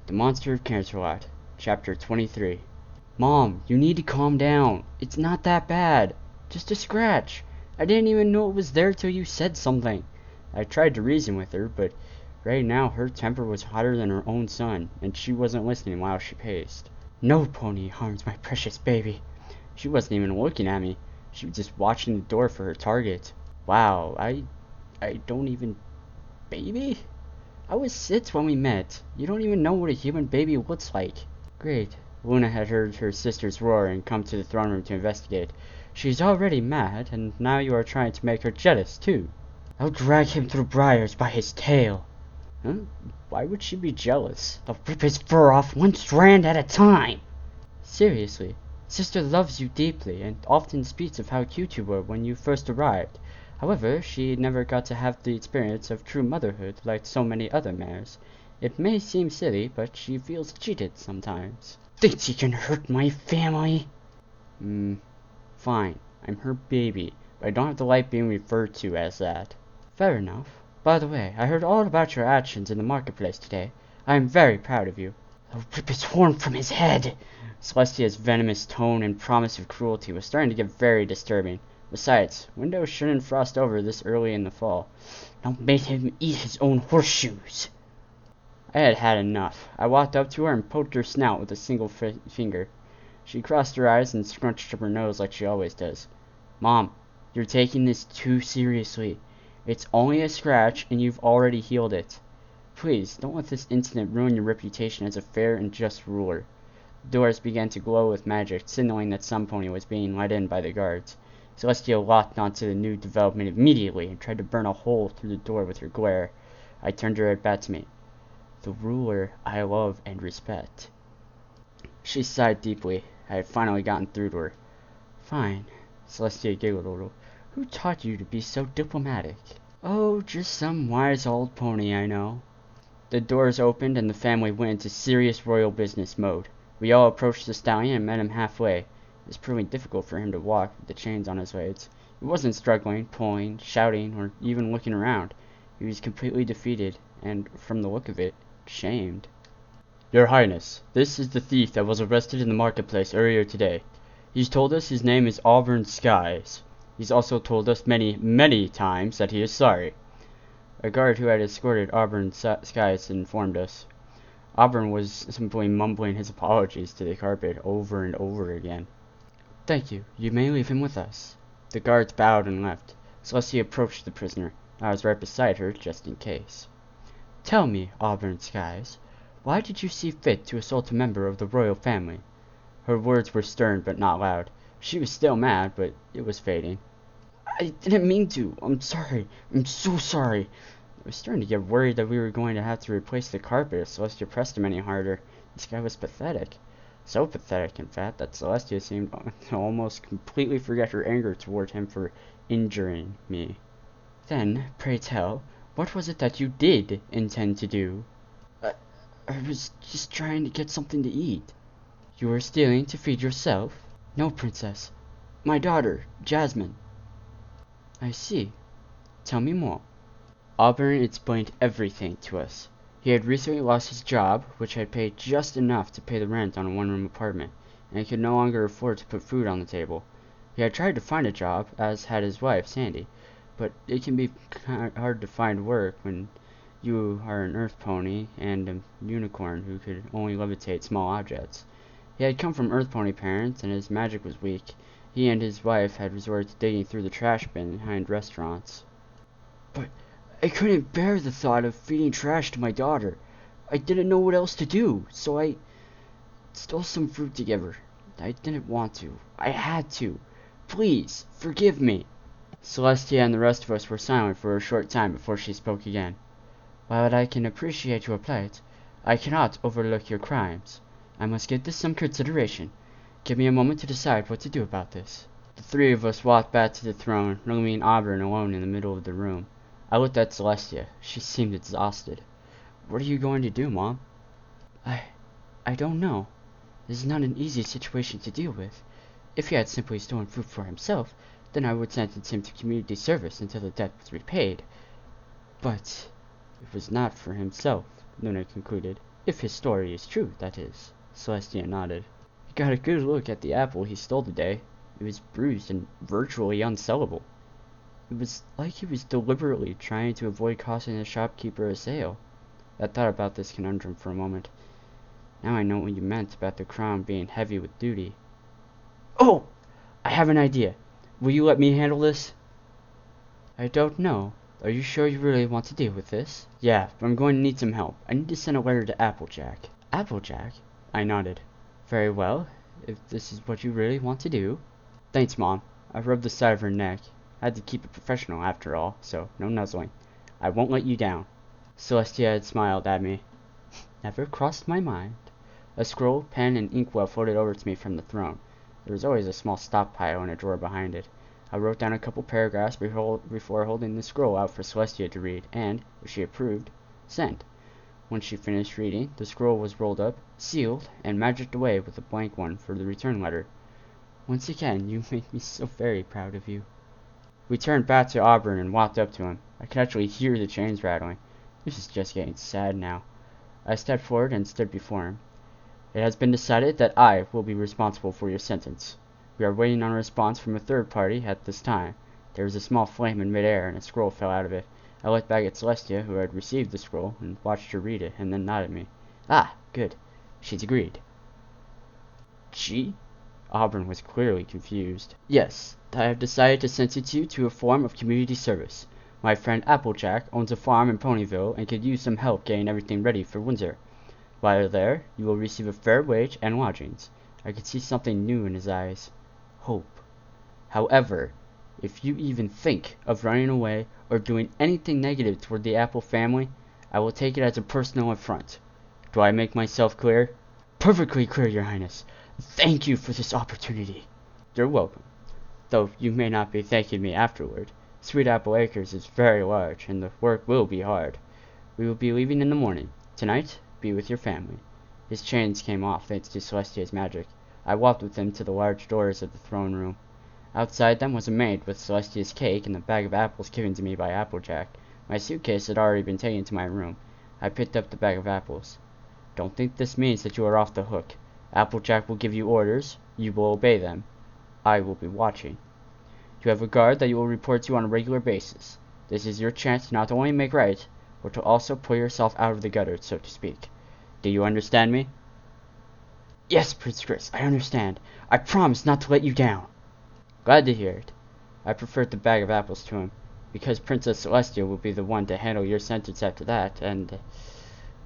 The Monster of Canterlot, Chapter 23. Mom, you need to calm down. It's not that bad. Just a scratch. I didn't even know it was there till you said something. I tried to reason with her, but right now her temper was hotter than her own son, and she wasn't listening while she paced. No pony harms my precious baby. She wasn't even looking at me. She was just watching the door for her target. Wow, I don't even... Baby? I was 6 when we met. You don't even know what a human baby looks like. Great. Luna had heard her sister's roar and come to the throne room to investigate. She's already mad, and now you are trying to make her jealous, too. I'll drag him through briars by his tail. Huh? Why would she be jealous? I'll rip his fur off one strand at a time. Seriously, sister loves you deeply, and often speaks of how cute you were when you first arrived. However, she never got to have the experience of true motherhood like so many other mares. It may seem silly, but she feels cheated sometimes. Thinks he can hurt my family? Fine. I'm her baby, but I don't have to like being referred to as that. Fair enough. By the way, I heard all about your actions in the marketplace today. I am very proud of you. I'll rip his horn from his head! Celestia's venomous tone and promise of cruelty was starting to get very disturbing. Besides, windows shouldn't frost over this early in the fall. Don't make him eat his own horseshoes. I had had enough. I walked up to her and poked her snout with a single finger. She crossed her eyes and scrunched up her nose like she always does. Mom, you're taking this too seriously. It's only a scratch and you've already healed it. Please, don't let this incident ruin your reputation as a fair and just ruler. The doors began to glow with magic, signaling that some pony was being let in by the guards. Celestia locked onto the new development immediately and tried to burn a hole through the door with her glare. I turned her head back to me. The ruler I love and respect. She sighed deeply. I had finally gotten through to her. Fine. Celestia giggled a little. Who taught you to be so diplomatic? Oh, just some wise old pony I know. The doors opened and the family went into serious royal business mode. We all approached the stallion and met him halfway. It was proving difficult for him to walk with the chains on his legs. He wasn't struggling, pulling, shouting, or even looking around. He was completely defeated, and, from the look of it, shamed. Your Highness, this is the thief that was arrested in the marketplace earlier today. He's told us his name is Auburn Skies. He's also told us many, many times that he is sorry. A guard who had escorted Auburn Skies informed us. Auburn was simply mumbling his apologies to the carpet over and over again. Thank you. You may leave him with us. The guards bowed and left. Celestia approached the prisoner. I was right beside her, just in case. Tell me, Auburn Skies, why did you see fit to assault a member of the royal family? Her words were stern but not loud. She was still mad, but it was fading. I didn't mean to. I'm sorry. I'm so sorry. I was starting to get worried that we were going to have to replace the carpet if Celestia pressed him any harder. This guy was pathetic. So pathetic, in fact, that Celestia seemed to almost completely forget her anger toward him for injuring me. Then, pray tell, what was it that you did intend to do? I was just trying to get something to eat. You were stealing to feed yourself? No, princess. My daughter, Jasmine. I see. Tell me more. Auburn explained everything to us. He had recently lost his job, which had paid just enough to pay the rent on a one-room apartment, and he could no longer afford to put food on the table. He had tried to find a job, as had his wife, Sandy, but it can be hard to find work when you are an earth pony and a unicorn who could only levitate small objects. He had come from earth pony parents, and his magic was weak. He and his wife had resorted to digging through the trash bin behind restaurants. But I couldn't bear the thought of feeding trash to my daughter. I didn't know what else to do, so I stole some fruit to give her. I didn't want to. I had to. Please, forgive me. Celestia and the rest of us were silent for a short time before she spoke again. While I can appreciate your plight, I cannot overlook your crimes. I must give this some consideration. Give me a moment to decide what to do about this. The three of us walked back to the throne, leaving Auburn alone in the middle of the room. I looked at Celestia. She seemed exhausted. What are you going to do, Mom? I don't know. This is not an easy situation to deal with. If he had simply stolen fruit for himself, then I would sentence him to community service until the debt was repaid. But it was not for himself, Luna concluded. If his story is true, that is. Celestia nodded. He got a good look at the apple he stole today. It was bruised and virtually unsellable. It was like he was deliberately trying to avoid costing the shopkeeper a sale. I thought about this conundrum for a moment. Now I know what you meant about the crown being heavy with duty. Oh! I have an idea. Will you let me handle this? I don't know. Are you sure you really want to deal with this? Yeah, but I'm going to need some help. I need to send a letter to Applejack. Applejack? I nodded. Very well, if this is what you really want to do. Thanks, Mom. I rubbed the side of her neck. I had to keep it professional after all, so no nuzzling. I won't let you down. Celestia had smiled at me. Never crossed my mind. A scroll, pen, and inkwell floated over to me from the throne. There was always a small stockpile in a drawer behind it. I wrote down a couple paragraphs before holding the scroll out for Celestia to read, and, if she approved, sent. When she finished reading, the scroll was rolled up, sealed, and magicked away with a blank one for the return letter. Once again, you make me so very proud of you. We turned back to Auburn and walked up to him. I could actually hear the chains rattling. This is just getting sad now. I stepped forward and stood before him. It has been decided that I will be responsible for your sentence. We are waiting on a response from a third party at this time. There was a small flame in midair, and a scroll fell out of it. I looked back at Celestia, who had received the scroll, and watched her read it, and then nodded at me. Ah, good. She's agreed. She? Auburn was clearly confused. Yes, I have decided to sentence you to a form of community service. My friend Applejack owns a farm in Ponyville and could use some help getting everything ready for Windsor. While there, you will receive a fair wage and lodgings. I could see something new in his eyes. Hope. However, if you even think of running away or doing anything negative toward the Apple family, I will take it as a personal affront. Do I make myself clear? Perfectly clear, Your Highness. Thank you for this opportunity. You're welcome. Though you may not be thanking me afterward. Sweet Apple Acres is very large, and the work will be hard. We will be leaving in the morning. Tonight, be with your family. His chains came off thanks to Celestia's magic. I walked with him to the large doors of the throne room. Outside them was a maid with Celestia's cake and a bag of apples given to me by Applejack. My suitcase had already been taken to my room. I picked up the bag of apples. Don't think this means that you are off the hook. Applejack will give you orders. You will obey them. I will be watching. You have a guard that you will report to on a regular basis. This is your chance to not only make right, but to also pull yourself out of the gutter, so to speak. Do you understand me? Yes, Prince Chris, I understand. I promise not to let you down. Glad to hear it. I preferred the bag of apples to him, because Princess Celestia will be the one to handle your sentence after that, and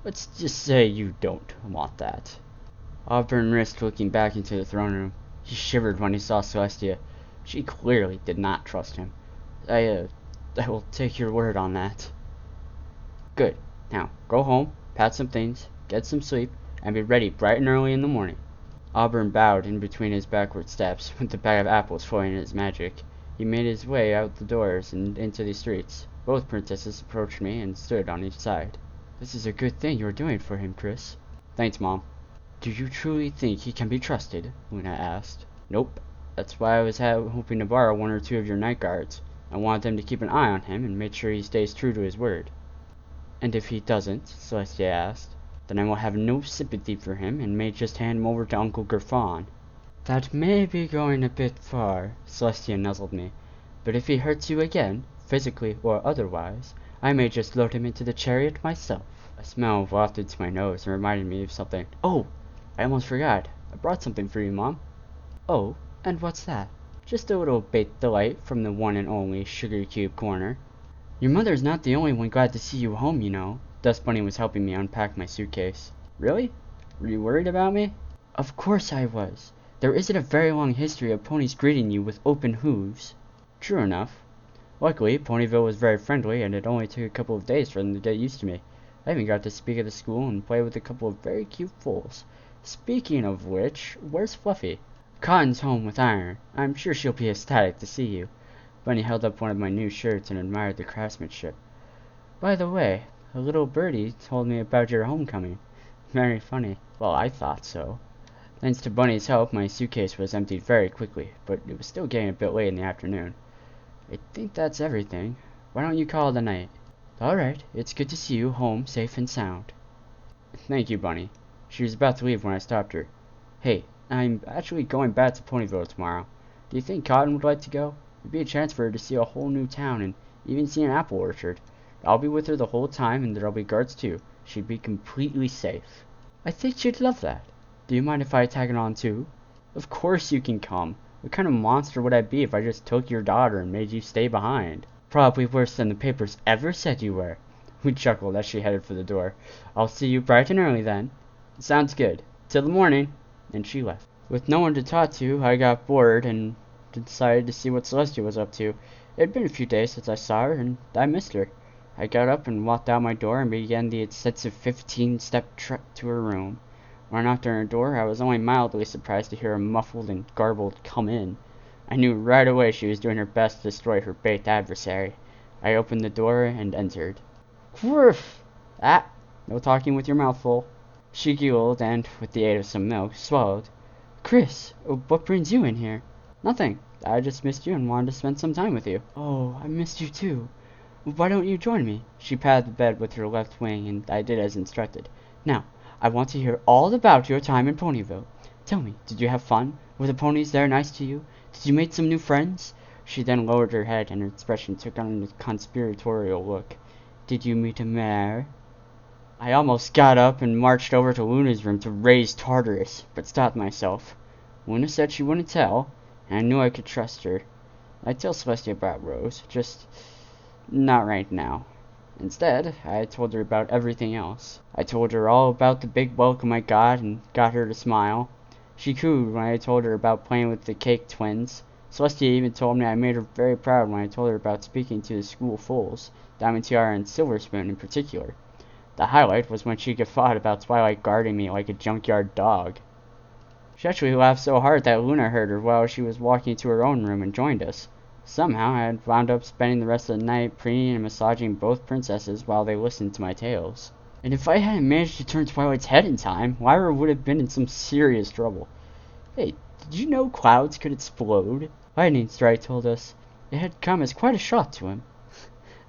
let's just say you don't want that. Auburn risked looking back into the throne room. He shivered when he saw Celestia. She clearly did not trust him. I will take your word on that. Good. Now, go home, pack some things, get some sleep, and be ready bright and early in the morning. Auburn bowed in between his backward steps, with the bag of apples flowing in his magic. He made his way out the doors and into the streets. Both princesses approached me and stood on each side. This is a good thing you're doing for him, Chris. Thanks, Mom. Do you truly think he can be trusted? Luna asked. Nope. That's why I was hoping to borrow one or two of your night guards. I want them to keep an eye on him and make sure he stays true to his word. And if he doesn't? Celestia asked. Then I will have no sympathy for him and may just hand him over to Uncle Gerfon. That may be going a bit far, Celestia nuzzled me. But if he hurts you again, physically or otherwise, I may just load him into the chariot myself. A smell wafted to my nose and reminded me of something. Oh! I almost forgot. I brought something for you, Mom. Oh? And what's that? Just a little baked delight from the one and only Sugar Cube Corner. Your mother's not the only one glad to see you home, you know. Dust Bunny was helping me unpack my suitcase. Really? Were you worried about me? Of course I was. There isn't a very long history of ponies greeting you with open hooves. True enough. Luckily, Ponyville was very friendly, and it only took a couple of days for them to get used to me. I even got to speak at the school and play with a couple of very cute foals. Speaking of which, where's Fluffy? Cotton's home with Iron. I'm sure she'll be ecstatic to see you. Bunny held up one of my new shirts and admired the craftsmanship. By the way, a little birdie told me about your homecoming. Very funny. Well, I thought so. Thanks to Bunny's help, my suitcase was emptied very quickly, but it was still getting a bit late in the afternoon. I think that's everything. Why don't you call it a night? Alright, it's good to see you home safe and sound. Thank you, Bunny. She was about to leave when I stopped her. Hey, I'm actually going back to Ponyville tomorrow. Do you think Cotton would like to go? It'd be a chance for her to see a whole new town and even see an apple orchard. I'll be with her the whole time, and there'll be guards too. She'd be completely safe. I think she'd love that. Do you mind if I tag along too? Of course you can come. What kind of monster would I be if I just took your daughter and made you stay behind? Probably worse than the papers ever said you were. We chuckled as she headed for the door. I'll see you bright and early then. Sounds good. Till the morning. And she left. With no one to talk to, I got bored and decided to see what Celestia was up to. It had been a few days since I saw her, and I missed her. I got up and walked out my door and began the extensive 15-step trek to her room. When I knocked on her door, I was only mildly surprised to hear a muffled and garbled "come in." I knew right away she was doing her best to destroy her bait adversary. I opened the door and entered. Woof! Ah, no talking with your mouth full. She giggled and, with the aid of some milk, swallowed. Chris, what brings you in here? Nothing. I just missed you and wanted to spend some time with you. Oh, I missed you too. Why don't you join me? She patted the bed with her left wing, and I did as instructed. Now, I want to hear all about your time in Ponyville. Tell me, did you have fun? Were the ponies there nice to you? Did you make some new friends? She then lowered her head, and her expression took on a conspiratorial look. Did you meet a mare? I almost got up and marched over to Luna's room to raise Tartarus, but stopped myself. Luna said she wouldn't tell, and I knew I could trust her. I'd tell Celestia about Rose, just not right now. Instead, I told her about everything else. I told her all about the big welcome I got and got her to smile. She cooed when I told her about playing with the Cake Twins. Celestia even told me I made her very proud when I told her about speaking to the school foals, Diamond Tiara and Silver Spoon in particular. The highlight was when she guffawed about Twilight guarding me like a junkyard dog. She actually laughed so hard that Luna heard her while she was walking to her own room and joined us. Somehow I had wound up spending the rest of the night preening and massaging both princesses while they listened to my tales. And if I hadn't managed to turn Twilight's head in time, Lyra would have been in some serious trouble. Hey, did you know clouds could explode? Lightning Strike told us it had come as quite a shock to him.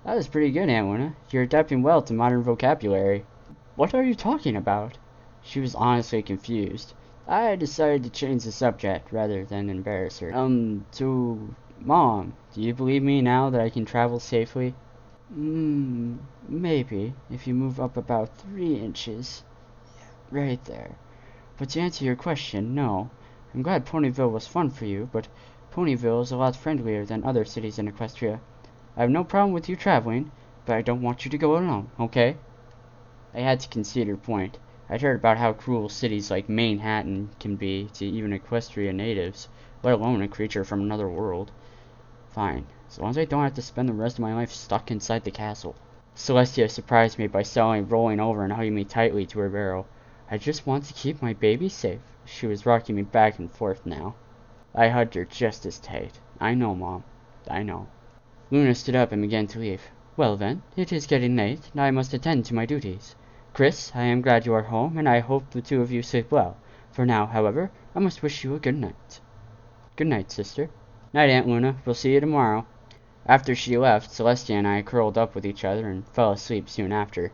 That was pretty good, Aunt Luna. You're adapting well to modern vocabulary. What are you talking about? She was honestly confused. I decided to change the subject rather than embarrass her. Mom, do you believe me now that I can travel safely? Maybe, if you move up about 3 inches. Right there. But to answer your question, no. I'm glad Ponyville was fun for you, but Ponyville is a lot friendlier than other cities in Equestria. I have no problem with you traveling, but I don't want you to go alone, okay? I had to concede her point. I'd heard about how cruel cities like Manhattan can be to even Equestria natives, let alone a creature from another world. Fine, as long as I don't have to spend the rest of my life stuck inside the castle. Celestia surprised me by suddenly rolling over and hugging me tightly to her barrel. I just want to keep my baby safe. She was rocking me back and forth now. I hugged her just as tight. I know, Mom. I know. Luna stood up and began to leave. Well then, it is getting late, and I must attend to my duties. Chris, I am glad you are home, and I hope the two of you sleep well. For now, however, I must wish you a good night. Good night, sister. Night, Aunt Luna. We'll see you tomorrow. After she left, Celestia and I curled up with each other and fell asleep soon after.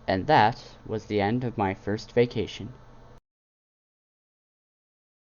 And that was the end of my first vacation.